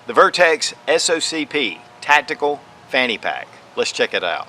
The Vertx S.O.C.P. Tactical Fanny Pack. Let's check it out.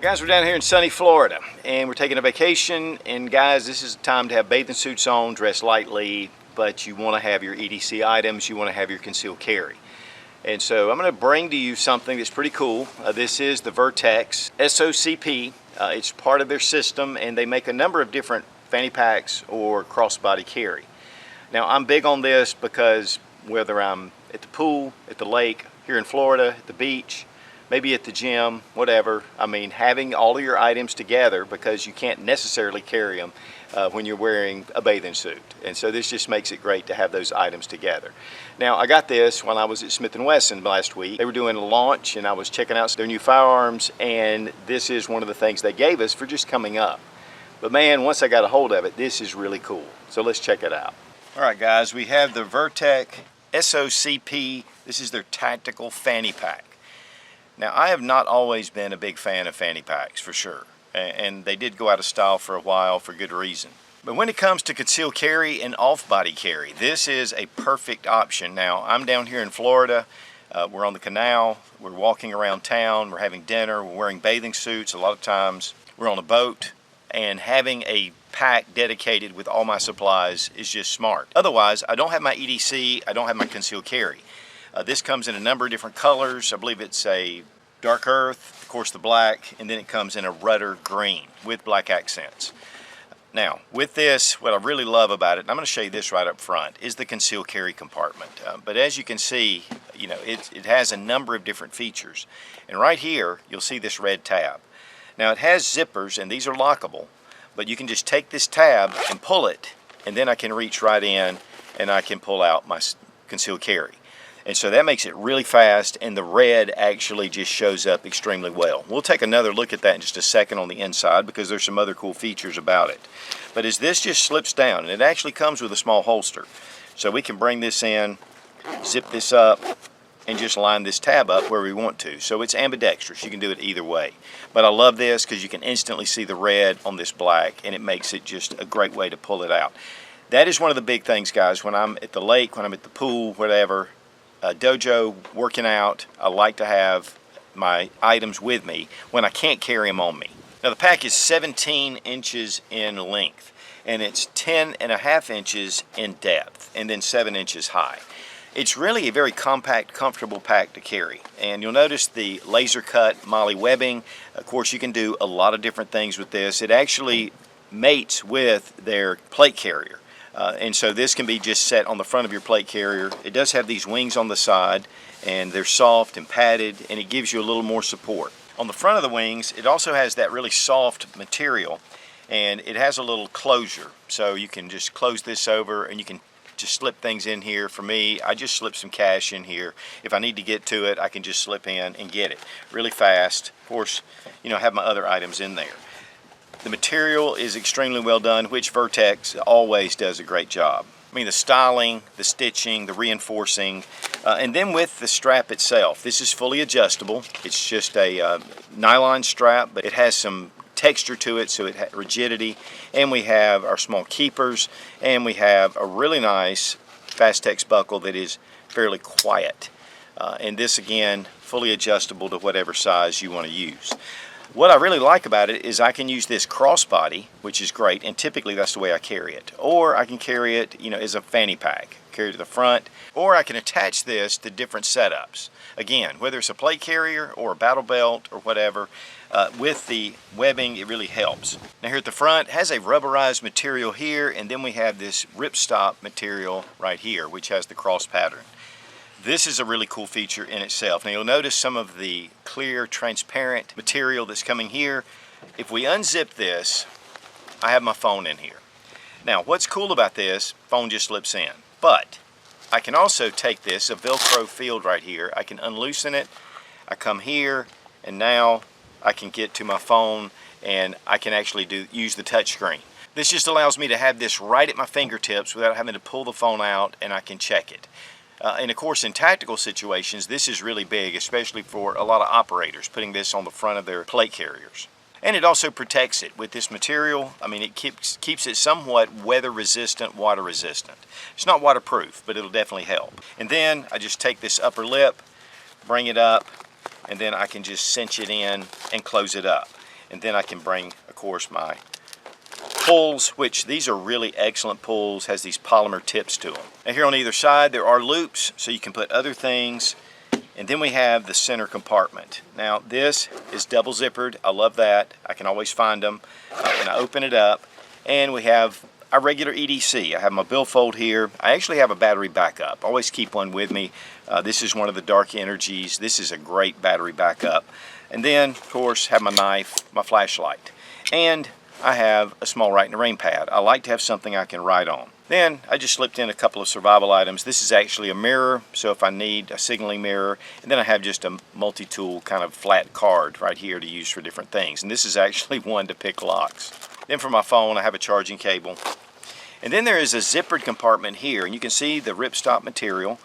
Guys, we're down here in sunny Florida and we're taking a vacation, and guys, this is the time to have bathing suits on, dress lightly, but you want to have your EDC items, you want to have your concealed carry. And so I'm going to bring to you something that's pretty cool. This is the Vertx S.O.C.P. It's part of their system, and they make a number of different fanny packs or crossbody carry. Now I'm big on this because whether I'm at the pool, at the lake, here in Florida, at the beach, maybe at the gym, whatever. I mean, having all of your items together, because you can't necessarily carry them when you're wearing a bathing suit. And so this just makes it great to have those items together. Now, I got this when I was at Smith & Wesson last week. They were doing a launch and I was checking out their new firearms, and this is one of the things they gave us for just coming up. But man, once I got a hold of it, this is really cool. So let's check it out. All right, guys, we have the Vertx S.O.C.P. This is their tactical fanny pack. Now, I have not always been a big fan of fanny packs, for sure, and they did go out of style for a while for good reason. But when it comes to concealed carry and off-body carry, this is a perfect option. Now, I'm down here in Florida, we're on the canal, we're walking around town, we're having dinner, we're wearing bathing suits, a lot of times we're on a boat, and having a pack dedicated with all my supplies is just smart. Otherwise, I don't have my EDC, I don't have my concealed carry. This comes in a number of different colors. I believe it's a dark earth, of course the black, and then it comes in a rudder green with black accents. Now, with this, what I really love about it, and I'm going to show you this right up front, is the concealed carry compartment. But as you can see, you know, it has a number of different features. And right here, you'll see this red tab. Now, it has zippers, and these are lockable, but you can just take this tab and pull it, and then I can reach right in and I can pull out my concealed carry. And so that makes it really fast, and the red actually just shows up extremely well. We'll take another look at that in just a second on the inside, because there's some other cool features about it. But as this just slips down, and it actually comes with a small holster, so we can bring this in, zip this up, and just line this tab up where we want to. So it's ambidextrous, you can do it either way. But I love this because you can instantly see the red on this black, and it makes it just a great way to pull it out. That is one of the big things, guys, when I'm at the lake, when I'm at the pool, whatever, dojo, working out, I like to have my items with me when I can't carry them on me. Now the pack is 17 inches in length, and it's 10.5 inches in depth, and then 7 inches high. It's really a very compact, comfortable pack to carry, and you'll notice the laser cut MOLLE webbing. Of course, you can do a lot of different things with this. It actually mates with their plate carrier. And so this can be just set on the front of your plate carrier. It does have these wings on the side, and they're soft and padded, and it gives you a little more support. On the front of the wings, it also has that really soft material, and it has a little closure. So you can just close this over, and you can just slip things in here. For me, I just slip some cash in here. If I need to get to it, I can just slip in and get it really fast. Of course, you know, I have my other items in there. The material is extremely well done, which Vertx always does a great job. I mean, the styling, the stitching, the reinforcing, and then with the strap itself. This is fully adjustable. It's just a nylon strap, but it has some texture to it, so it has rigidity. And we have our small keepers, and we have a really nice Fastex buckle that is fairly quiet. And this again, fully adjustable to whatever size you want to use. What I really like about it is I can use this crossbody, which is great, and typically that's the way I carry it. Or I can carry it, as a fanny pack, carry it to the front, or I can attach this to different setups. Again, whether it's a plate carrier or a battle belt or whatever, with the webbing, it really helps. Now here at the front, it has a rubberized material here, and then we have this ripstop material right here, which has the cross pattern. This is a really cool feature in itself. Now you'll notice some of the clear, transparent material that's coming here. If we unzip this, I have my phone in here. Now what's cool about this, phone just slips in. But I can also take this, a Velcro field right here, I can unloosen it, I come here, and now I can get to my phone and I can actually use the touch screen. This just allows me to have this right at my fingertips without having to pull the phone out, and I can check it. And of course in tactical situations this is really big, especially for a lot of operators, putting this on the front of their plate carriers. And it also protects it with this material. I mean, it keeps it somewhat weather resistant, water resistant. It's not waterproof, but it'll definitely help. And then I just take this upper lip, bring it up, and then I can just cinch it in and close it up. And then I can bring, of course, my pulls, which these are really excellent pulls, has these polymer tips to them. And here on either side there are loops so you can put other things. And then we have the center compartment. Now this is double zippered. I love that. I can always find them. And I open it up and we have our regular EDC. I have my billfold here. I actually have a battery backup. I always keep one with me. This is one of the Dark Energies. This is a great battery backup. And then of course have my knife, my flashlight. And I have a small write in the rain pad. I like to have something I can write on. Then I just slipped in a couple of survival items. This is actually a mirror, so if I need a signaling mirror, and then I have just a multi-tool kind of flat card right here to use for different things. And this is actually one to pick locks. Then for my phone I have a charging cable. And then there is a zippered compartment here, and you can see the ripstop material.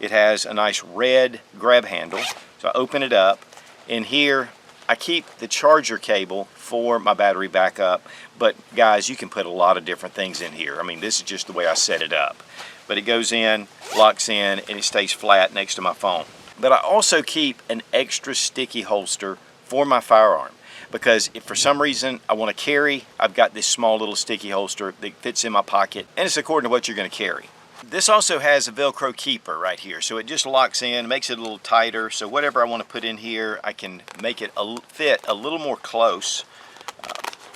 It has a nice red grab handle. So I open it up, and here I keep the charger cable for my battery backup, but guys, you can put a lot of different things in here. I mean, this is just the way I set it up. But it goes in, locks in, and it stays flat next to my phone. But I also keep an extra sticky holster for my firearm, because if for some reason I want to carry, I've got this small little sticky holster that fits in my pocket, and it's according to what you're going to carry. This also has a Velcro keeper right here, so it just locks in, makes it a little tighter, so whatever I want to put in here, I can make it fit a little more close,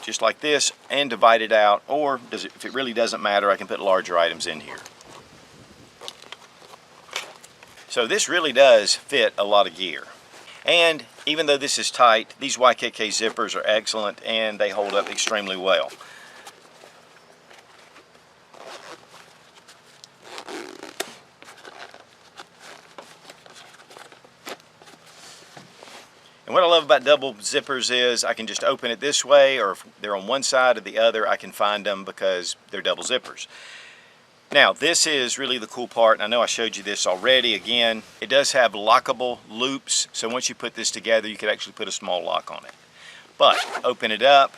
just like this, and divide it out, or if it really doesn't matter, I can put larger items in here. So this really does fit a lot of gear. And even though this is tight, these YKK zippers are excellent, and they hold up extremely well. And what I love about double zippers is I can just open it this way, or if they're on one side or the other, I can find them because they're double zippers. Now this is really the cool part, and I know I showed you this already. Again, it does have lockable loops, so once you put this together you could actually put a small lock on it. But open it up.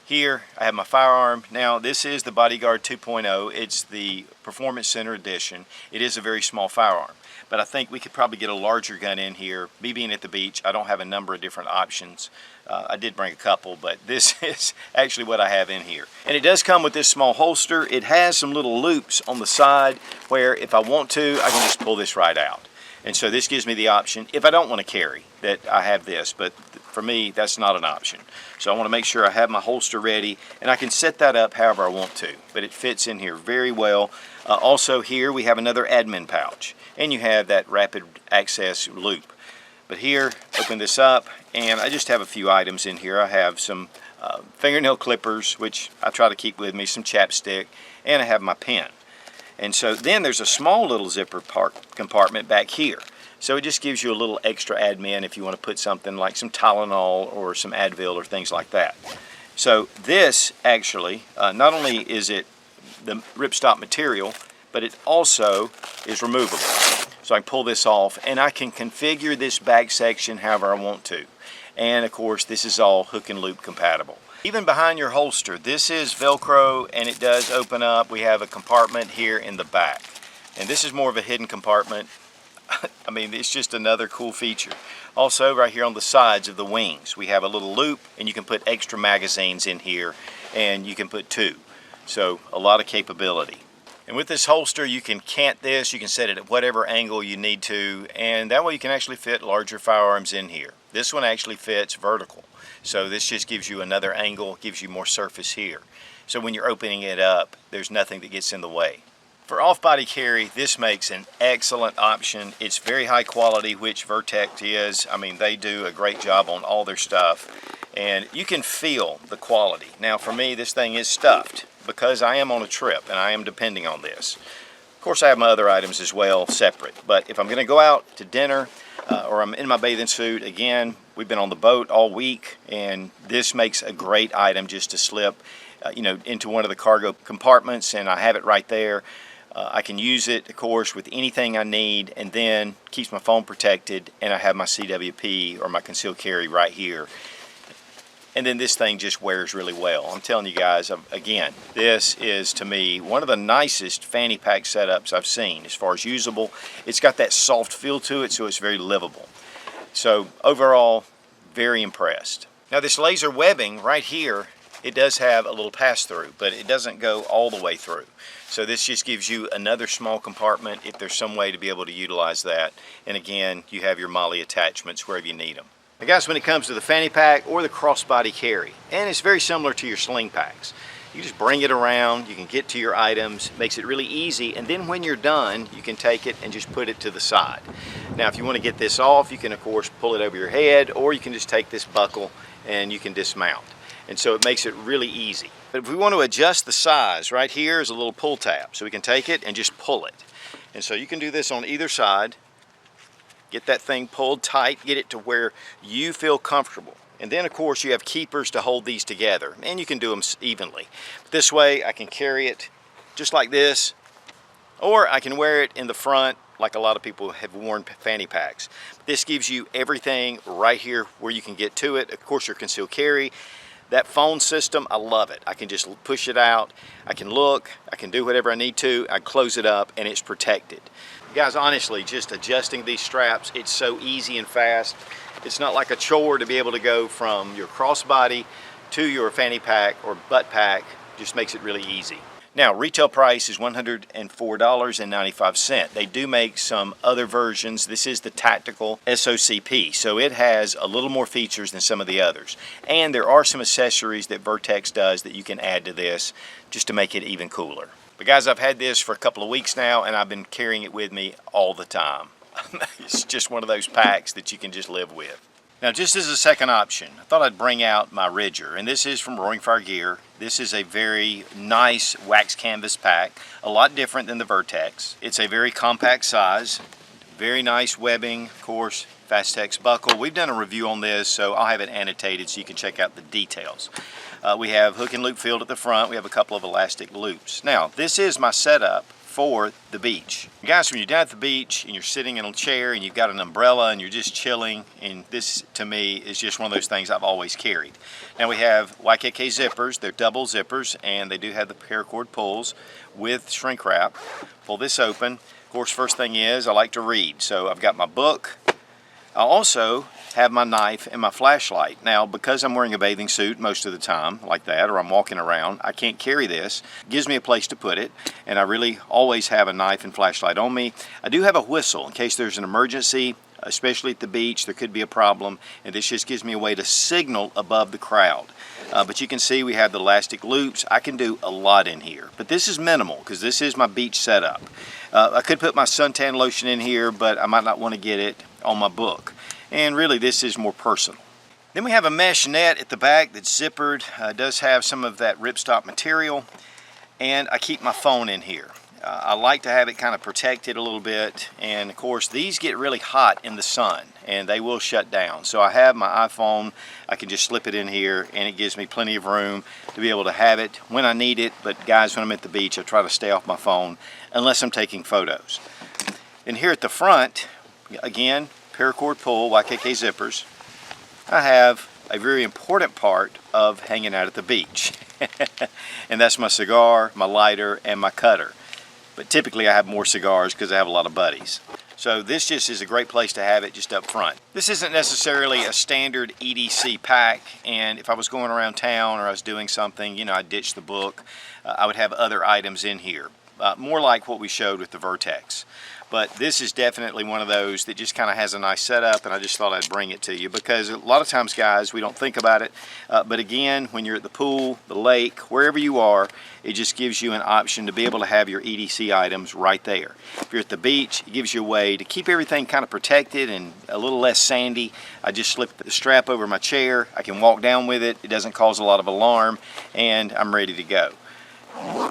Here I have my firearm. Now this is the Bodyguard 2.0. It's the Performance Center edition. It is a very small firearm, but I think we could probably get a larger gun in here. Me being at the beach, I don't have a number of different options. I did bring a couple, but this is actually what I have in here. And it does come with this small holster. It has some little loops on the side where if I want to, I can just pull this right out. And so this gives me the option, if I don't want to carry, that I have this, but for me, that's not an option. So I want to make sure I have my holster ready, and I can set that up however I want to, but it fits in here very well. Also here we have another admin pouch, and you have that rapid access loop. But here, open this up, and I just have a few items in here. I have some fingernail clippers, which I try to keep with me, some chapstick, and I have my pen. And so then there's a small little zipper compartment back here. So it just gives you a little extra admin if you want to put something like some Tylenol or some Advil or things like that. So this actually, not only is it the ripstop material, but it also is removable. So I can pull this off, and I can configure this back section however I want to. And of course this is all hook and loop compatible. Even behind your holster, this is Velcro, and it does open up. We have a compartment here in the back, and this is more of a hidden compartment. I mean, it's just another cool feature. Also, right here on the sides of the wings, we have a little loop, and you can put extra magazines in here, and you can put 2. So a lot of capability. And with this holster, you can cant this, you can set it at whatever angle you need to, and that way you can actually fit larger firearms in here. This one actually fits vertical. So this just gives you another angle, gives you more surface here. So when you're opening it up, there's nothing that gets in the way. For off-body carry, this makes an excellent option. It's very high quality, which Vertx is. I mean, they do a great job on all their stuff, and you can feel the quality. Now for me, this thing is stuffed because I am on a trip and I am depending on this. Of course, I have my other items as well, separate. But if I'm gonna go out to dinner or I'm in my bathing suit, again, we've been on the boat all week, and this makes a great item just to slip into one of the cargo compartments, and I have it right there. I can use it, of course, with anything I need, and then keeps my phone protected, and I have my CWP or my concealed carry right here. And then this thing just wears really well. I'm telling you guys, again, this is, to me, one of the nicest Fanny Pack setups I've seen as far as usable. It's got that soft feel to it, so it's very livable. So overall, very impressed. Now this laser webbing right here, it does have a little pass-through, but it doesn't go all the way through. So this just gives you another small compartment if there's some way to be able to utilize that. And again, you have your MOLLE attachments wherever you need them. Now guys, when it comes to the Fanny Pack or the crossbody carry, and it's very similar to your sling packs, you just bring it around, you can get to your items, makes it really easy, and then when you're done, you can take it and just put it to the side. Now if you want to get this off, you can of course pull it over your head, or you can just take this buckle and you can dismount. And so it makes it really easy. But if we want to adjust the size, right here is a little pull tab. So we can take it and just pull it. And so you can do this on either side. Get that thing pulled tight, get it to where you feel comfortable. And then of course you have keepers to hold these together, and you can do them evenly. But this way I can carry it just like this, or I can wear it in the front like a lot of people have worn Fanny Packs. This gives you everything right here where you can get to it. Of course your concealed carry. That phone system, I love it. I can just push it out, I can look, I can do whatever I need to, I close it up, and it's protected. Guys, honestly, just adjusting these straps, it's so easy and fast. It's not like a chore to be able to go from your crossbody to your Fanny Pack or butt pack. Just makes it really easy. Now, retail price is $104.95. They do make some other versions. This is the tactical SOCP, so it has a little more features than some of the others. And there are some accessories that Vertx does that you can add to this just to make it even cooler. But guys, I've had this for a couple of weeks now, and I've been carrying it with me all the time. It's just one of those packs that you can just live with. Now, just as a second option, I thought I'd bring out my Ridger, and this is from Roaring Fire Gear. This is a very nice wax canvas pack, a lot different than the Vertx. It's a very compact size, very nice webbing, of course, Fastex buckle. We've done a review on this, so I'll have it annotated so you can check out the details. We have hook and loop filled at the front. We have a couple of elastic loops. Now, this is my setup for the beach. Guys, when you're down at the beach and you're sitting in a chair and you've got an umbrella and you're just chilling, and this to me is just one of those things I've always carried. Now we have YKK zippers. They're double zippers, and they do have the paracord pulls with shrink wrap. Pull this open. Of course, first thing is I like to read, so I've got my book. I also have my knife and my flashlight. Now, because I'm wearing a bathing suit most of the time, like that, or I'm walking around, I can't carry this. It gives me a place to put it, and I really always have a knife and flashlight on me. I do have a whistle in case there's an emergency, especially at the beach. There could be a problem, and this just gives me a way to signal above the crowd. But you can see we have the elastic loops. I can do a lot in here, but this is minimal because this is my beach setup. I could put my suntan lotion in here, but I might not want to get it on my book. And really, this is more personal. Then we have a mesh net at the back that's zippered. It does have some of that ripstop material, and I keep my phone in here. I like to have it kind of protected a little bit, and of course these get really hot in the sun and they will shut down. So I have my iPhone, I can just slip it in here, and it gives me plenty of room to be able to have it when I need it. But guys, when I'm at the beach, I try to stay off my phone unless I'm taking photos. And here at the front, again, paracord pull, YKK zippers. I have a very important part of hanging out at the beach. And that's my cigar, my lighter, and my cutter. But typically I have more cigars because I have a lot of buddies. So this just is a great place to have it just up front. This isn't necessarily a standard EDC pack, and if I was going around town or I was doing something, you know, I'd ditch the book, I would have other items in here. More like what we showed with the Vertx. But this is definitely one of those that just kind of has a nice setup, and I just thought I'd bring it to you because a lot of times, guys, we don't think about it. But again, when you're at the pool, the lake, wherever you are, it just gives you an option to be able to have your EDC items right there. If you're at the beach, it gives you a way to keep everything kind of protected and a little less sandy. I just slip the strap over my chair. I can walk down with it. It doesn't cause a lot of alarm, and I'm ready to go.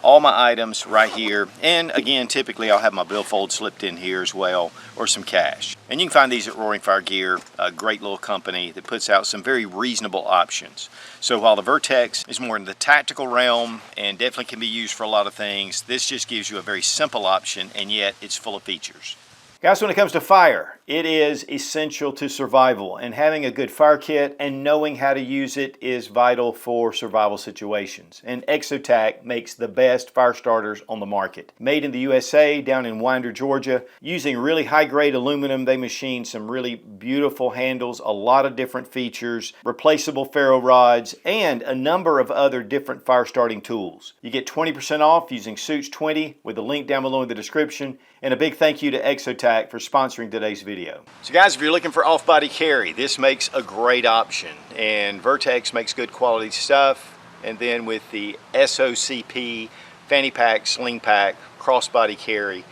All my items right here, and again, typically I'll have my billfold slipped in here as well, or some cash. And you can find these at Roaring Fire Gear, a great little company that puts out some very reasonable options. So while the Vertx is more in the tactical realm and definitely can be used for a lot of things, this just gives you a very simple option, and yet it's full of features. Guys, when it comes to fire, it is essential to survival, and having a good fire kit and knowing how to use it is vital for survival situations. And Exotac makes the best fire starters on the market. Made in the USA, down in Winder, Georgia, using really high-grade aluminum, they machine some really beautiful handles, a lot of different features, replaceable ferro rods, and a number of other different fire starting tools. You get 20% off using SOCP with the link down below in the description. And a big thank you to Exotac for sponsoring today's video. So guys, if you're looking for off-body carry, this makes a great option. And Vertx makes good quality stuff. And then with the SOCP, Fanny Pack, Sling Pack, crossbody carry,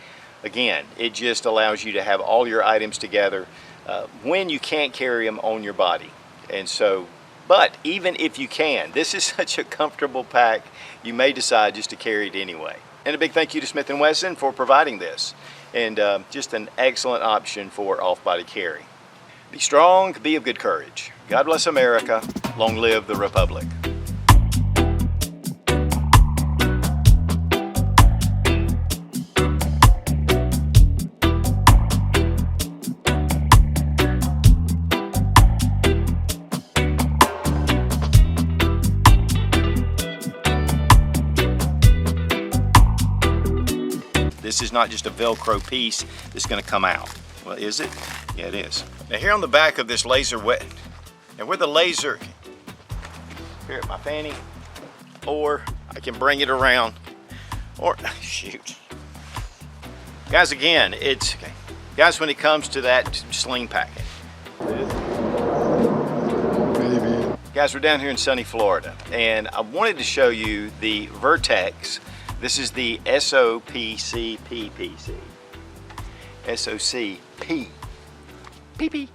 again, it just allows you to have all your items together when you can't carry them on your body. And so, but even if you can, this is such a comfortable pack, you may decide just to carry it anyway. And a big thank you to Smith & Wesson for providing this. And just an excellent option for off-body carry. Be strong, be of good courage. God bless America. Long live the Republic. This is not just a Velcro piece that's going to come out. Well, is it? Yeah, it is. Now here on the back of this laser wet, and where the laser, here at my fanny, or I can bring it around, or shoot. Guys, again, it's, okay. Guys, when it comes to that sling packing. Guys, we're down here in sunny Florida, and I wanted to show you the Vertx. This is the S.O.P. S.O.C.P. PP.